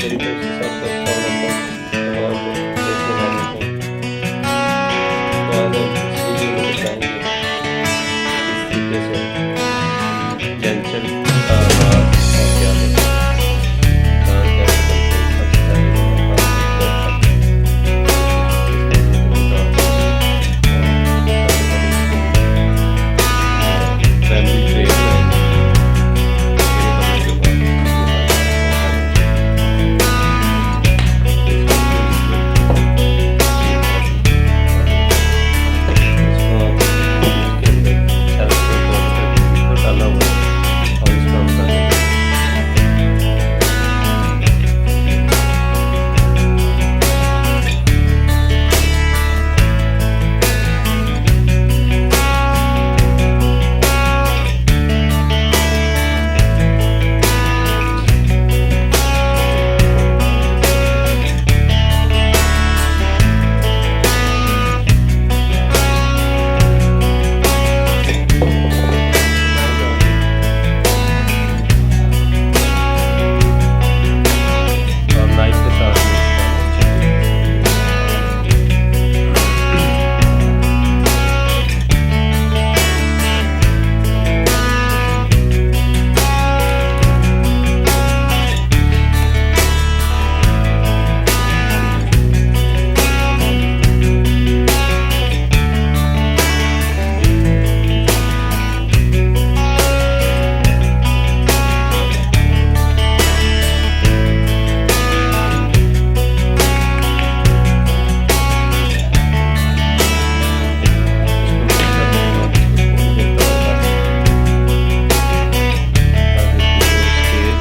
मेरी तरफ से सबको अस्सलाम वालेकुम, तमाम देखने वालों को। तो आज हम इस वीडियो में दिखाएंगे कि किस तरीके से टेंशन का आगाज और क्या होता है, दांत कैसे बनते हैं, सब सिखाएंगे और बाकी स्टेप तक किस तरीके से हमने दांत बनाने और सबसे पहले इसको फैमिली ट्रे बनाएंगे। ट्रे बनने के बाद इसमें डालना है पानी। इसके लिए इसमें पानी इसको आप इसके अंदर सेल्फ को डाला हुआ है और इसको हम डालेंगे। और नाइफ के साथ में इसको मिक्स करने के बाद इसको थोड़ी देर तक ताकि इसकी जो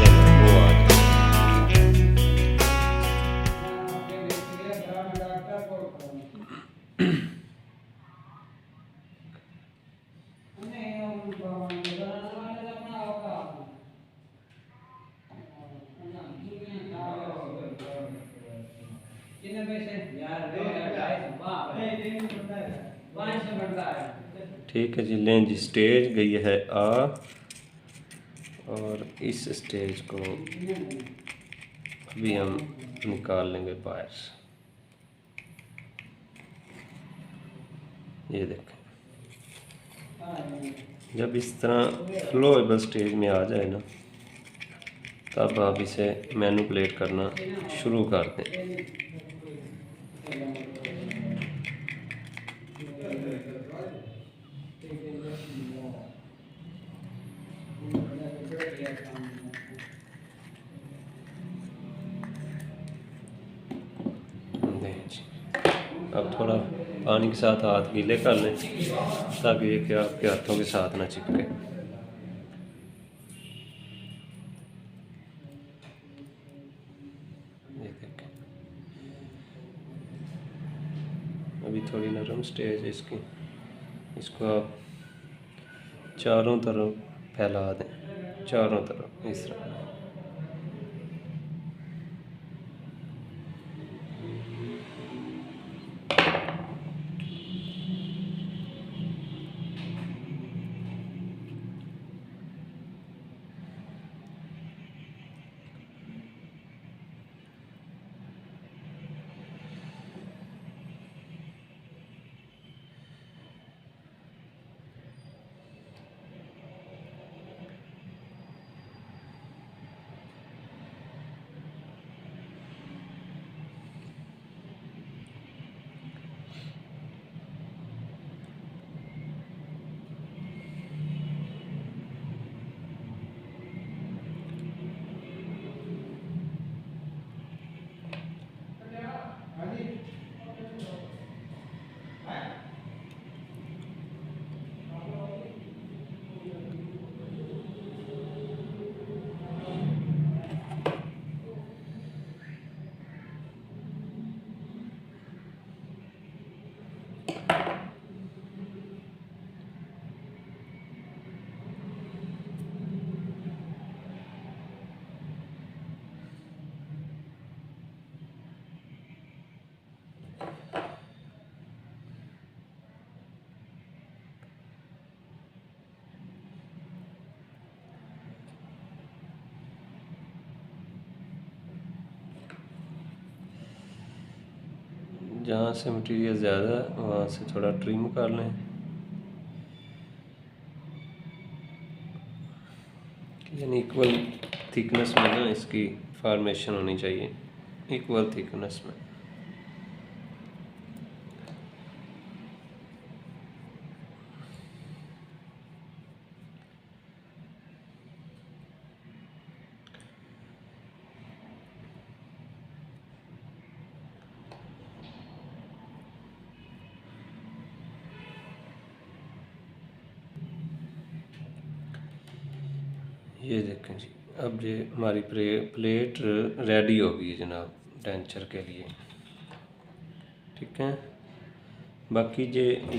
स्टेज है ना वो आ जाए। ठीक है जी, लें जी, स्टेज गई है आ और इस स्टेज को अभी हम निकाल लेंगे बाहर। ये देखें, जब इस तरह फ्लोएबल स्टेज में आ जाए ना, तब आप इसे मैनिपुलेट करना शुरू कर दें। दें जी। अब थोड़ा पानी के साथ हाथ गीले कर लें ताकि ये कि आपके हाथों के साथ ना चिपके। ये देखें, अभी थोड़ी नरम स्टेज है इसकी। इसको आप चारों तरफ फैला दें, चारों तरफ इस तरह। जहाँ से मटेरियल ज़्यादा वहाँ से थोड़ा ट्रिम कर लें, यानी इक्वल थिकनेस में ना इसकी फॉर्मेशन होनी चाहिए, इक्वल थिकनेस में। ये देखें जी, अब ये हमारी प्लेट रेडी हो गई है जनाब डेंचर के लिए। ठीक है, बाकी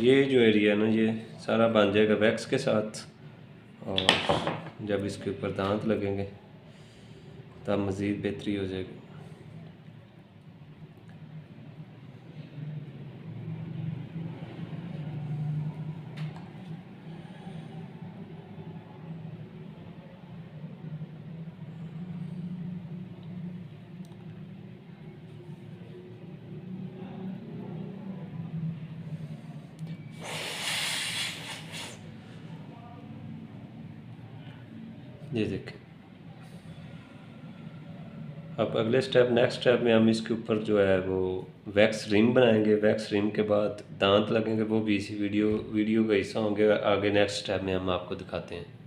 ये जो एरिया ना ये सारा बन जाएगा वैक्स के साथ, और जब इसके ऊपर दांत लगेंगे तब मज़ीद बेहतरी हो जाएगी। ये देखें, अब अगले स्टेप नेक्स्ट स्टेप में हम इसके ऊपर जो है वो वैक्स रिम बनाएंगे। वैक्स रिम के बाद दांत लगेंगे, वो भी इसी वीडियो का हिस्सा होंगे। आगे नेक्स्ट स्टेप में हम आपको दिखाते हैं।